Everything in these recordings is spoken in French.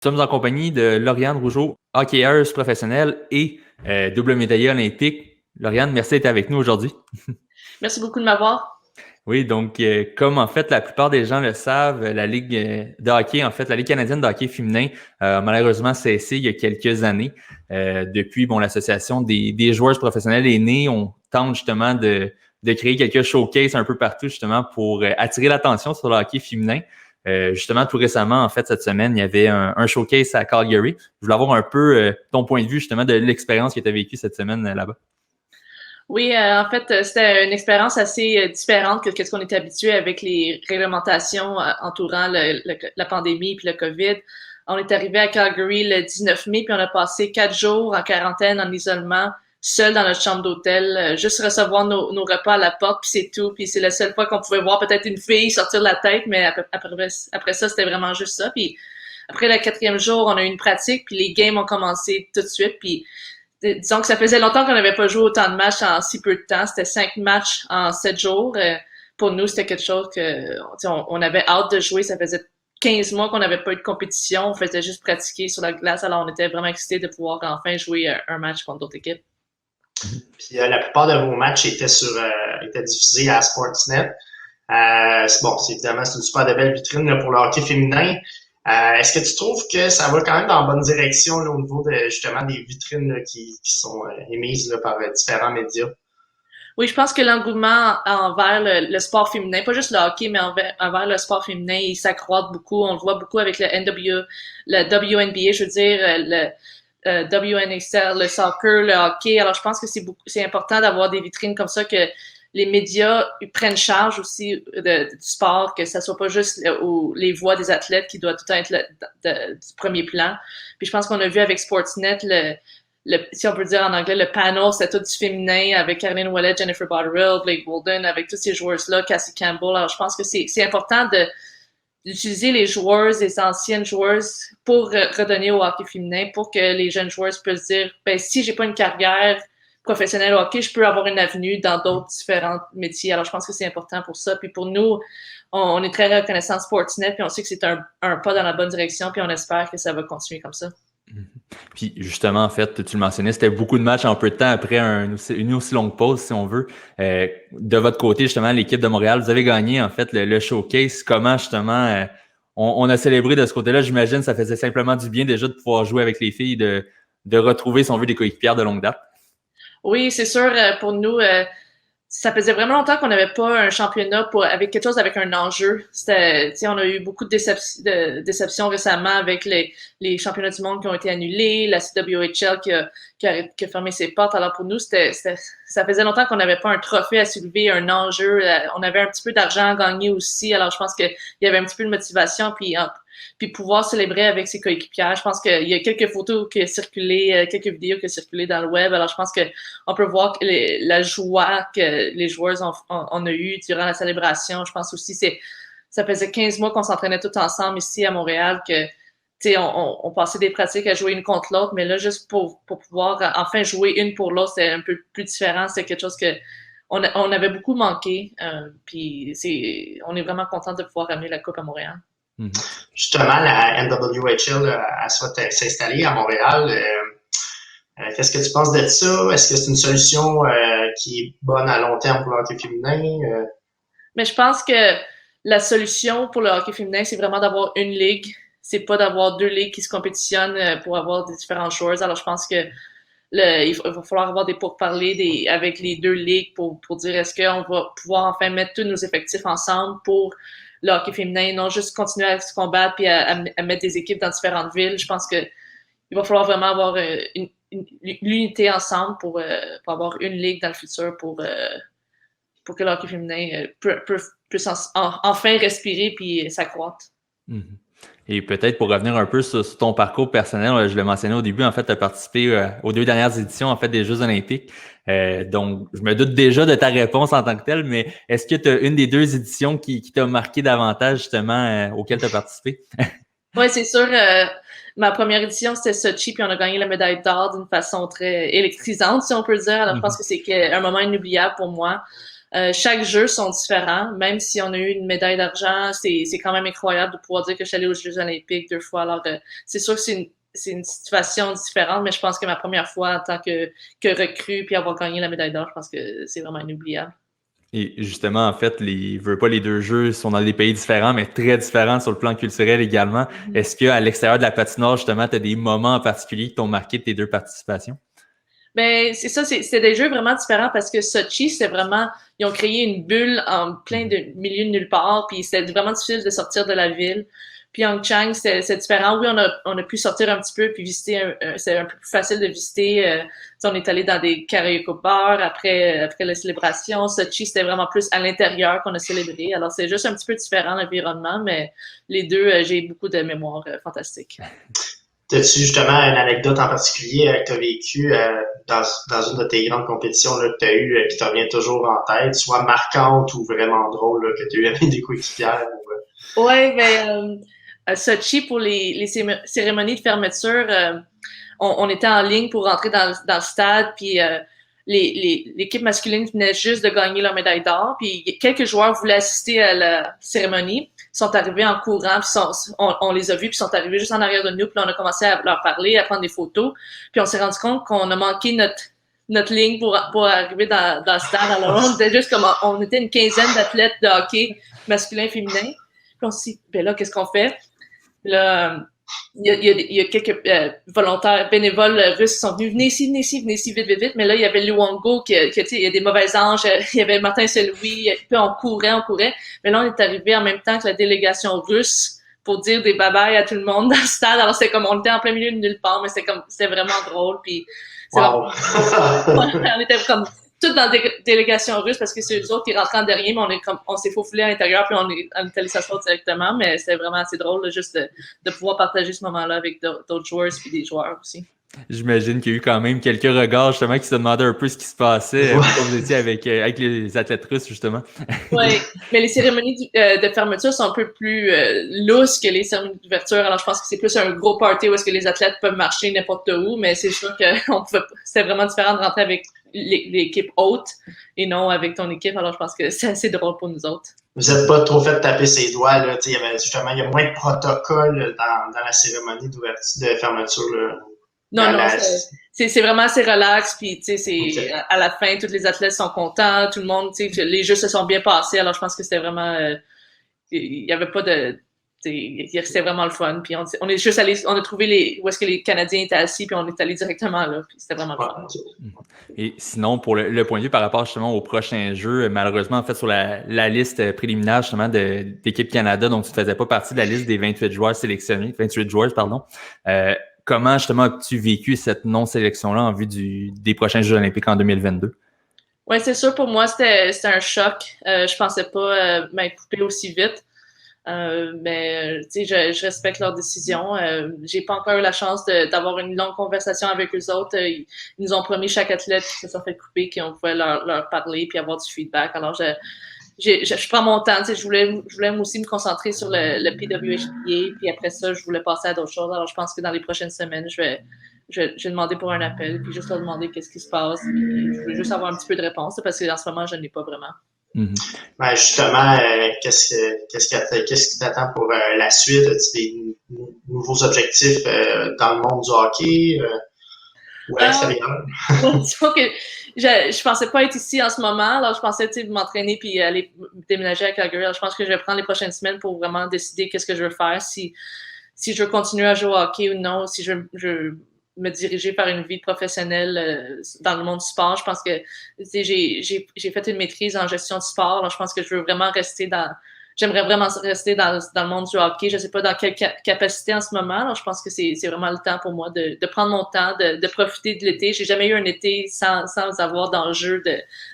Nous sommes en compagnie de Lauriane Rougeau, hockeyeuse professionnelle et double médaillée olympique. Lauriane, merci d'être avec nous aujourd'hui. Merci beaucoup de m'avoir. Oui, donc comme en fait la plupart des gens le savent, la Ligue de hockey, en fait, la Ligue canadienne de hockey féminin a malheureusement cessé il y a quelques années. Depuis, l'association des joueurs professionnels est née. On tente justement de créer quelques showcases un peu partout justement pour attirer l'attention sur le hockey féminin. Justement, tout récemment, en fait, cette semaine, il y avait un showcase à Calgary. Je voulais avoir un peu ton point de vue justement de l'expérience que tu as vécue cette semaine là-bas. Oui, en fait, c'était une expérience assez différente que ce qu'on était habitué avec les réglementations entourant la pandémie puis le COVID. On est arrivé à Calgary le 19 mai, puis on a passé 4 jours en quarantaine, en isolement, seul dans notre chambre d'hôtel, juste recevoir nos repas à la porte, puis c'est tout. Puis c'est la seule fois qu'on pouvait voir peut-être une fille sortir de la tête, mais après ça, c'était vraiment juste ça. Puis après le 4e jour, on a eu une pratique, puis les games ont commencé tout de suite, puis disons que ça faisait longtemps qu'on n'avait pas joué autant de matchs en si peu de temps. C'était 5 matchs en 7 jours. Pour nous, c'était quelque chose que on avait hâte de jouer. Ça faisait 15 mois qu'on n'avait pas eu de compétition. On faisait juste pratiquer sur la glace. Alors, on était vraiment excités de pouvoir enfin jouer un match contre d'autres équipes. Puis la plupart de vos matchs étaient diffusés à Sportsnet. Évidemment, c'est une super de belle vitrine là, pour le hockey féminin. Est-ce que tu trouves que ça va quand même dans la bonne direction là, au niveau de justement des vitrines là, qui sont émises là, par différents médias? Oui, je pense que l'engouement envers le sport féminin, pas juste le hockey, mais envers le sport féminin, il s'accroît beaucoup. On le voit beaucoup avec le WNBA, je veux dire, le WNXL, le soccer, le hockey. Alors, je pense que c'est important d'avoir des vitrines comme ça, que les médias prennent charge aussi du sport, que ça soit pas juste les voix des athlètes qui doivent tout le temps être du premier plan. Puis je pense qu'on a vu avec Sportsnet si on peut dire en anglais, le panel, c'était tout du féminin avec Caroline Ouellet, Jennifer Botterill, Blake Bolden, avec tous ces joueuses-là, Cassie Campbell. Alors, je pense que c'est important d'utiliser les joueuses, les anciennes joueuses pour redonner au hockey féminin, pour que les jeunes joueuses puissent dire, si j'ai pas une carrière professionnelle au hockey, je peux avoir une avenue dans d'autres différents métiers. Alors, je pense que c'est important pour ça. Puis pour nous, on est très reconnaissant de Sportsnet, puis on sait que c'est un pas dans la bonne direction, puis on espère que ça va continuer comme ça. Puis justement, en fait, tu le mentionnais, c'était beaucoup de matchs en peu de temps après une aussi longue pause, si on veut. De votre côté, justement, l'équipe de Montréal, vous avez gagné, en fait, le showcase. Comment, justement, on a célébré de ce côté-là? J'imagine ça faisait simplement du bien déjà de pouvoir jouer avec les filles, de retrouver, si on veut, des coéquipières de longue date. Oui, c'est sûr, pour nous, ça faisait vraiment longtemps qu'on n'avait pas un championnat avec quelque chose avec un enjeu. On a eu beaucoup de déceptions récemment avec les championnats du monde qui ont été annulés, la CWHL qui a fermé ses portes. Alors pour nous, ça faisait longtemps qu'on n'avait pas un trophée à soulever, un enjeu. On avait un petit peu d'argent à gagner aussi. Alors je pense qu'il y avait un petit peu de motivation, puis pouvoir célébrer avec ses coéquipières. Je pense qu'il y a quelques photos qui ont circulé, quelques vidéos qui ont circulé dans le web. Alors, je pense qu'on peut voir que la joie que les joueurs ont eu durant la célébration. Je pense aussi ça faisait 15 mois qu'on s'entraînait tous ensemble ici à Montréal, que on passait des pratiques à jouer une contre l'autre, mais là, juste pour pouvoir enfin jouer une pour l'autre, c'est un peu plus différent. C'est quelque chose que on avait beaucoup manqué. Puis on est vraiment content de pouvoir ramener la Coupe à Montréal. Justement, la NWHL elle souhaite s'installer à Montréal. Qu'est-ce que tu penses de ça? Est-ce que c'est une solution qui est bonne à long terme pour le hockey féminin? Mais je pense que la solution pour le hockey féminin, c'est vraiment d'avoir une ligue. C'est pas d'avoir 2 ligues qui se compétitionnent pour avoir des différentes joueurs. Alors, je pense que il va falloir avoir des pourparlers avec les 2 ligues pour dire est-ce qu'on va pouvoir enfin mettre tous nos effectifs ensemble pour le hockey féminin, non juste continuer à se combattre puis à mettre des équipes dans différentes villes. Je pense que il va falloir vraiment avoir l'unité ensemble pour avoir une ligue dans le futur pour que le hockey féminin puisse enfin respirer puis s'accroître. Mm-hmm. Et peut-être pour revenir un peu sur ton parcours personnel, je l'ai mentionné au début, en fait, tu as participé aux 2 dernières éditions en fait des Jeux olympiques. Donc, je me doute déjà de ta réponse en tant que telle, mais est-ce que tu as une des 2 éditions qui t'a marqué davantage justement auxquelles tu as participé? Oui, c'est sûr. Ma première édition, c'était Sochi, puis on a gagné la médaille d'or d'une façon très électrisante, si on peut dire. Alors, je pense que c'est un moment inoubliable pour moi. Chaque jeu sont différents. Même si on a eu une médaille d'argent, c'est quand même incroyable de pouvoir dire que je suis allée aux Jeux olympiques 2 fois. Alors, c'est sûr que c'est une situation différente, mais je pense que ma première fois en tant que recrue puis avoir gagné la médaille d'or, je pense que c'est vraiment inoubliable. Et justement, en fait, les deux jeux sont dans des pays différents, mais très différents sur le plan culturel également. Est-ce qu'à l'extérieur de la patinoire, justement, tu as des moments en particulier qui t'ont marqué de tes deux participations? Ben, c'est ça, c'est des jeux vraiment différents parce que Sochi, c'est vraiment, ils ont créé une bulle en plein de milieu de nulle part, puis c'était vraiment difficile de sortir de la ville. Puis Pyeongchang, c'est différent. Oui, on a pu sortir un petit peu puis visiter, c'est un peu plus facile de visiter. On est allé dans des karaoke bars après la célébration. Sochi, c'était vraiment plus à l'intérieur qu'on a célébré. Alors, c'est juste un petit peu différent l'environnement, mais les deux, j'ai beaucoup de mémoires fantastiques. As-tu justement une anecdote en particulier que tu as vécue dans une de tes grandes compétitions là, que tu as eues qui te revient toujours en tête, soit marquante ou vraiment drôle, là, que tu as eu avec des coéquipières? Ouais, ben Sochi pour les cérémonies de fermeture, on était en ligne pour rentrer dans le stade, puis l'équipe masculine venait juste de gagner leur médaille d'or, puis quelques joueurs voulaient assister à la cérémonie, ils sont arrivés en courant, puis on les a vus, puis ils sont arrivés juste en arrière de nous, puis on a commencé à leur parler, à prendre des photos, puis on s'est rendu compte qu'on a manqué notre ligne pour arriver dans le stade. Alors on était juste comme, on était une quinzaine d'athlètes de hockey masculin, féminin, puis on s'est dit, ben là, qu'est-ce qu'on fait? Là, il y a quelques volontaires bénévoles russes qui sont venus, venez ici, vite, vite. Mais là, il y avait Luongo qui il y a des mauvais anges, il y avait Martin Saint-Louis, puis on courait. Mais là, on est arrivé en même temps que la délégation russe pour dire des bye-bye à tout le monde dans le stade. Alors, c'est comme, on était en plein milieu de nulle part, mais c'était vraiment drôle. Puis, wow. on était comme toutes dans des délégations russes parce que c'est eux autres qui rentraient en dernier, mais on s'est faufilé à l'intérieur puis on est allé s'asseoir directement, mais c'était vraiment assez drôle là, juste de pouvoir partager ce moment-là avec d'autres joueurs puis des joueurs aussi. J'imagine qu'il y a eu quand même quelques regards justement qui se demandaient un peu ce qui se passait quand vous étiez avec les athlètes russes justement. Oui, mais les cérémonies de fermeture sont un peu plus lousses que les cérémonies d'ouverture. Alors je pense que c'est plus un gros party où est-ce que les athlètes peuvent marcher n'importe où, mais c'est sûr que c'était vraiment différent de rentrer avec l'équipe haute et non avec ton équipe. Alors je pense que c'est assez drôle pour nous autres. Vous n'êtes pas trop fait taper ses doigts là. Il y a moins de protocole dans la cérémonie d'ouverture de fermeture là. Non, c'est vraiment assez relax, puis tu sais, à la fin, tous les athlètes sont contents, tout le monde, tu sais, les jeux se sont bien passés, alors je pense que c'était vraiment, il y avait pas de, c'était vraiment le fun, puis on est juste allé, on a trouvé où est-ce que les Canadiens étaient assis, puis on est allé directement là, puis c'était vraiment le fun. Okay. Et sinon, pour le point de vue par rapport justement au prochain jeu, malheureusement, en fait, sur la liste préliminaire justement d'équipe Canada, donc tu ne faisais pas partie de la liste des 28 joueurs sélectionnés, 28 joueurs, pardon. Comment justement as-tu vécu cette non-sélection-là en vue des prochains Jeux olympiques en 2022? Oui, c'est sûr, pour moi, c'était un choc. Je pensais pas m'être coupée aussi vite. Mais tu sais, je respecte leur décision. J'ai pas encore eu la chance d'avoir une longue conversation avec eux autres. Ils nous ont promis chaque athlète qui se sont fait couper qu'on pouvait leur parler puis avoir du feedback. Alors je prends mon temps, tu sais, je voulais aussi me concentrer sur le PWHPA, puis après ça, je voulais passer à d'autres choses. Alors, je pense que dans les prochaines semaines, je vais demander pour un appel, puis juste leur demander qu'est-ce qui se passe, puis je veux juste avoir un petit peu de réponse, parce que en ce moment, je n'ai pas vraiment. Mm-hmm. Ben justement, qu'est-ce qui t'attend pour la suite? As-tu des nouveaux objectifs dans le monde du hockey ou à l'extérieur? Je pensais pas être ici en ce moment. Alors, je pensais m'entraîner puis aller déménager à Calgary. Alors, je pense que je vais prendre les prochaines semaines pour vraiment décider qu'est-ce que je veux faire, si je veux continuer à jouer au hockey ou non, si je veux me diriger vers une vie professionnelle dans le monde du sport. Je pense que j'ai fait une maîtrise en gestion du sport. Alors, je pense que je veux vraiment j'aimerais vraiment rester dans le monde du hockey. Je ne sais pas dans quelle capacité en ce moment. Alors, je pense que c'est vraiment le temps pour moi de prendre mon temps, de profiter de l'été. J'ai jamais eu un été sans avoir d'enjeu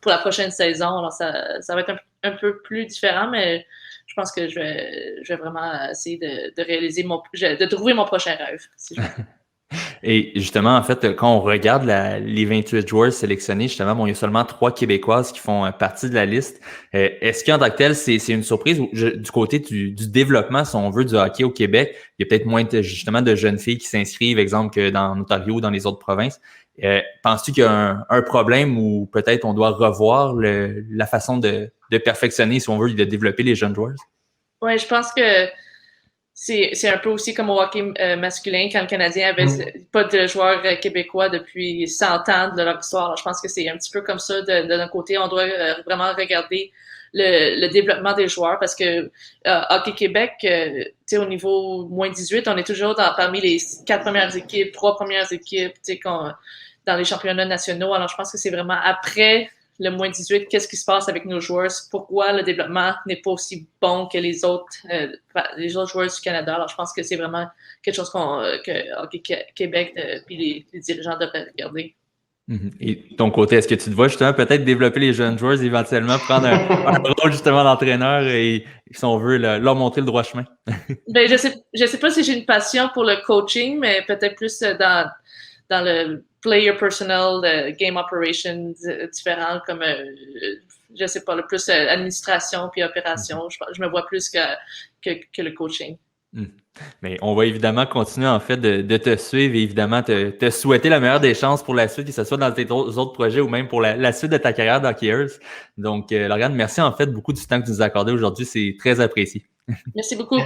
pour la prochaine saison. Alors, ça va être un peu plus différent, mais je pense que je vais vraiment essayer de réaliser de trouver mon prochain rêve. Si je veux. Et justement, en fait, quand on regarde les 28 joueurs sélectionnés, justement, bon, il y a seulement 3 Québécoises qui font partie de la liste. Est-ce qu'en tant que tel, c'est une surprise du côté du développement, si on veut, du hockey au Québec? Il y a peut-être moins justement de jeunes filles qui s'inscrivent, exemple, que dans l'Ontario ou dans les autres provinces. Penses-tu qu'il y a un problème où peut-être on doit revoir la façon de perfectionner, si on veut, de développer les jeunes joueurs? Oui, je pense que c'est un peu aussi comme au hockey masculin, quand le Canadien avait pas de joueurs québécois depuis 100 ans de leur histoire. Alors, je pense que c'est un petit peu comme ça de notre côté. On doit vraiment regarder le développement des joueurs parce que Hockey Québec, au niveau moins 18, on est toujours parmi les 4 premières équipes, 3 premières équipes dans les championnats nationaux. Alors, je pense que c'est vraiment après le moins 18, qu'est-ce qui se passe avec nos joueurs, pourquoi le développement n'est pas aussi bon que les autres joueurs du Canada. Alors, je pense que c'est vraiment quelque chose que Hockey Québec puis les dirigeants devraient regarder. Et de ton côté, est-ce que tu te vois justement peut-être développer les jeunes joueurs, éventuellement prendre un rôle justement d'entraîneur et, si on veut, leur montrer le droit chemin? Ben, je sais pas si j'ai une passion pour le coaching, mais peut-être plus dans le player personnel, game operations différents, comme, je sais pas, le plus administration puis opération. Je me vois plus que le coaching. Mais on va évidemment continuer en fait de te suivre et évidemment te souhaiter la meilleure des chances pour la suite, que ce soit dans tes autres projets ou même pour la suite de ta carrière d'hockeyeur. Donc, Lauriane, merci en fait beaucoup du temps que tu nous as accordé aujourd'hui. C'est très apprécié. Merci beaucoup.